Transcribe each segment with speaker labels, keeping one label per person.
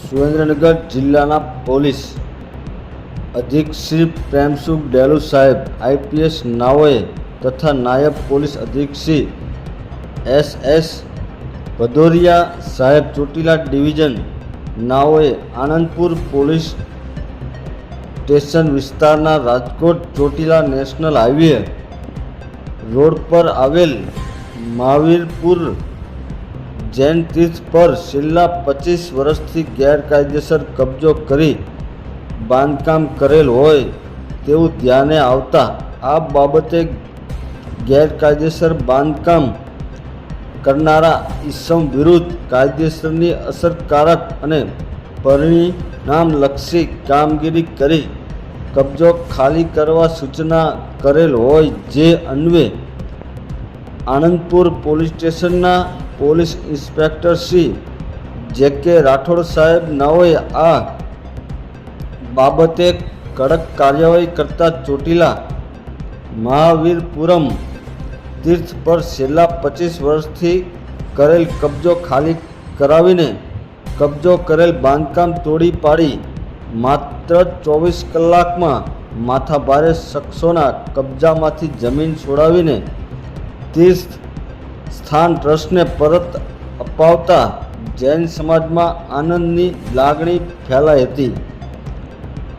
Speaker 1: સુરેન્દ્રનગર જિલ્લાના પોલીસ અધિક્ષક શ્રી પ્રેમસુખ ડેલુ સાહેબ આઈપીએસ નાઓએ તથા નાયબ પોલીસ અધિક્ષક એસ ભદૌરિયા સાહેબ ચોટીલા ડિવિઝન નાઓએ આનંદપુર પોલીસ સ્ટેશન વિસ્તારના Rajkot Chotila national highway road પર આવેલ મહાવીરપુર જૈન તીર્થ પર છેલ્લા 25 વર્ષથી ગેરકાયદેસર કબજો કરી બાંધકામ કરેલ હોય તેવું ધ્યાને આવતા આ બાબતે ગેરકાયદેસર બાંધકામ કરનારા ઇસમ વિરુદ્ધ કાયદેસરની અસરકારક અને પરિણામલક્ષી કામગીરી કરી કબજો ખાલી કરવા સૂચના કરેલ હોય જે અન્વયે આનંદપુર પોલીસ સ્ટેશનના પોલીસ ઇન્સ્પેક્ટર શ્રી જે.કે. રાઠોડ સાહેબ નાઓએ આ બાબતે કડક કાર્યવાહી કરતા ચોટીલા મહાવીરપુરમ તીર્થ પર છેલ્લા 25 વર્ષથી કરેલ કબજો ખાલી કરાવીને કબજો કરેલ બાંધકામ તોડી પાડી માત્ર 24 કલાકમાં માથાભારે શખ્સોના કબજામાંથી જમીન છોડાવીને તીર્થ સ્થાન ટ્રસ્ટને પરત અપાવતા જૈન સમાજમાં આનંદની લાગણી ફેલાઈ હતી.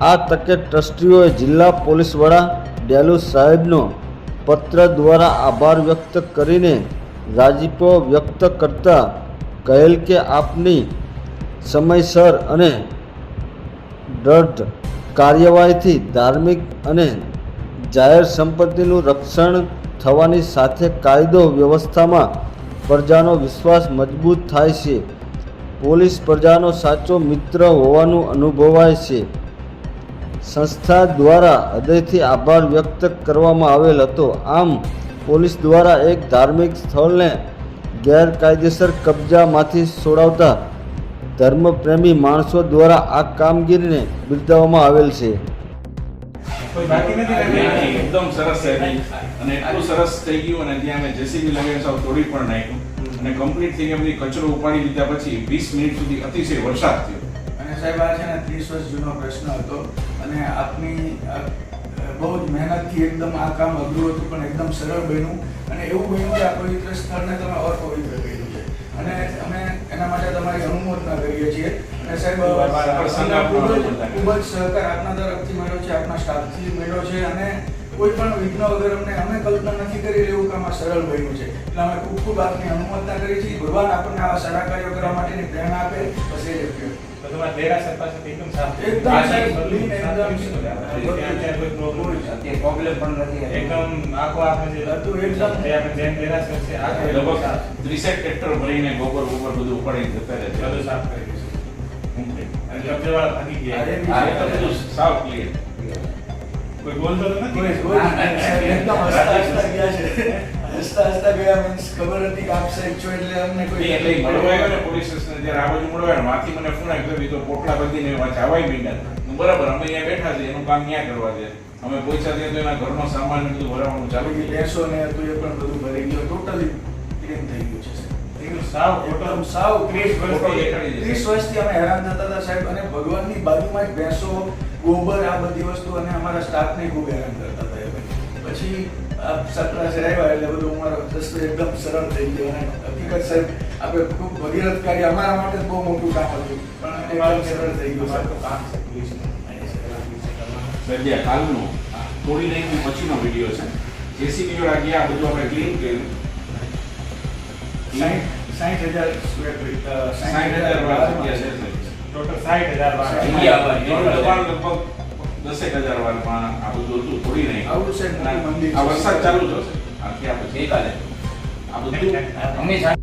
Speaker 1: આ તકે ટ્રસ્ટીઓએ જિલ્લા પોલીસ વડા ડેલુ સાહેબનો પત્ર દ્વારા આભાર વ્યક્ત કરીને રાજીપો વ્યક્ત કરતા કહેલ કે આપની સમયસર અને દ્રઢ કાર્યવાહીથી ધાર્મિક અને જાહેર સંપત્તિનું રક્ષણ થવાની સાથે કાયદો વ્યવસ્થામાં પ્રજાનો વિશ્વાસ મજબૂત થાય છે. પોલીસ પ્રજાનો સાચો મિત્ર હોવાનું અનુભવાય છે. સંસ્થા દ્વારા હૃદયથી આભાર વ્યક્ત કરવામાં આવેલ હતો. આમ પોલીસ દ્વારા એક ધાર્મિક સ્થળને ગેરકાયદેસર કબજામાંથી છોડાવતા ધર્મપ્રેમી માણસો દ્વારા આ કામગીરીને બિરદાવવામાં આવેલ છે.
Speaker 2: એકદમ સરસ અને એટલું સરસ થઈ ગયું અને ત્યાં અમે જેસીબી લગાવી સાવ તોડી પણ નાખ્યું અને કમ્પ્લીટ થઈ ગયા. બધી કચરો ઉપાડી લીધા પછી 20 મિનિટ સુધી અતિશય વરસાદ થયો.
Speaker 3: અને સાહેબ આ છે ને 30 વર્ષ જૂનો પ્રશ્ન હતો અને આપની બહુ જ મહેનતથી એકદમ આ કામ અઘરું હતું પણ એકદમ સરળ બન્યું અને એવું બન્યું કે આ પવિત્ર સ્થળને તમે અપવિત્ર કર્યું છે અને અમે એના માટે તમારી અનુમોદના કરીએ છીએ. અને સાહેબ ખૂબ જ સહકાર આપના તરફથી મળ્યો છે, આપના સ્ટાફથી મળ્યો છે અને કોઈ પણ વિઘ્ન વગર અમે કલ્પના નથી કરી એવું કામ આ સરળ બન્યું છે. એટલે અમે ખૂબ ખૂબ આપની અનુમોદના કરી છે. ભગવાન આપણને આવા સારા કાર્યો કરવા માટેની પ્રેરણા આપે. બસ એ જ કહ્યું.
Speaker 4: તમારા દેરાસર પાસે એકદમ સાફ
Speaker 3: એકદમ સાહેબ ક્લીન એકદમ
Speaker 4: કોઈ પ્રોબ્લેમ પણ નથી. એકદમ આખો આપણે જે
Speaker 3: હતું એકદમ
Speaker 4: જે આપણે જેમ દેરાસર છે આ
Speaker 2: લગભગ 30 ટ્રેક્ટર ભરીને ગોબર બધું ઉપાડીને જતા રહે છે.
Speaker 4: બધું સાફ કરી દીધું છે અને કબજેવાળા ભાગી ગયા.
Speaker 2: આ તો બધું સાવ ક્લિયર.
Speaker 4: કોઈ બોલતો નથી.
Speaker 3: એકદમ હસતા ગયા છે. હસતા ગયા મીન્સ ખબર હતી કે આપ સાહેબ છો એટલે અમને કોઈ
Speaker 2: એટલે મળવા આવ્યો ને પોલીસ સ્ટેશન જ્યારે આ બાજુ મળવા આવ્યો માથી મને ફોન આવ્યો તો પોટલા બધીને વાંચે આવાય મીંડા. બરાબર અમે અહીંયા બેઠા છે એનું કામ ક્યાં કરવા છે. અમે પૈસા દઈએ તો એના ઘરનો સામાન ને બધું ભરાવાનું ચાલુ થઈ જાય.
Speaker 3: બેસો ને હતું એ પણ બધું ભરી ગયો. ટોટલી ક્લીન થઈ ગયું છે
Speaker 4: એકદમ સાવ
Speaker 3: એકદમ સાવ
Speaker 4: 30 વર્ષથી
Speaker 3: 30 વર્ષથી અમે હેરાન થતા હતા સાહેબ અને ભગવાનની બાજુમાં જ ભેંસો ગોબર આ બધી વસ્તુ અને અમારા સ્ટાફને ખૂબ હેરાન કરતા હતા. પછી સત્રા આવ્યા એટલે બધું અમારો રસ્તો એકદમ સરળ થઈ ગયો અને હકીકત સાહેબ આપણે ખૂબ ભગીરથ કાર્ય અમારા માટે બહુ મોટું કામ હતું પણ એકદમ સરળ થઈ ગયું સાહેબ.
Speaker 4: કામ છે પોલીસનું
Speaker 2: સદ્યા કાલનો થોડી નાખ્યું પછીનો વિડીયો છે. જેસીબી વાળા ગયા બધું આપણે ક્લીન કર્યું.
Speaker 3: 60,000 સ્ક્વેર ફીટ
Speaker 2: 60,000 વાળા જગ્યા છે.
Speaker 4: ટોટલ 60,000 વાળા
Speaker 2: લગભગ 10,000 વાર પણ આ બધું હતું થોડી નહીં.
Speaker 3: આવું સાહેબ મોટું મંદિર
Speaker 2: આ વરસાદ ચાલુ જ હશે. આ ક્યાં પછી આ બધું
Speaker 4: હંમેશા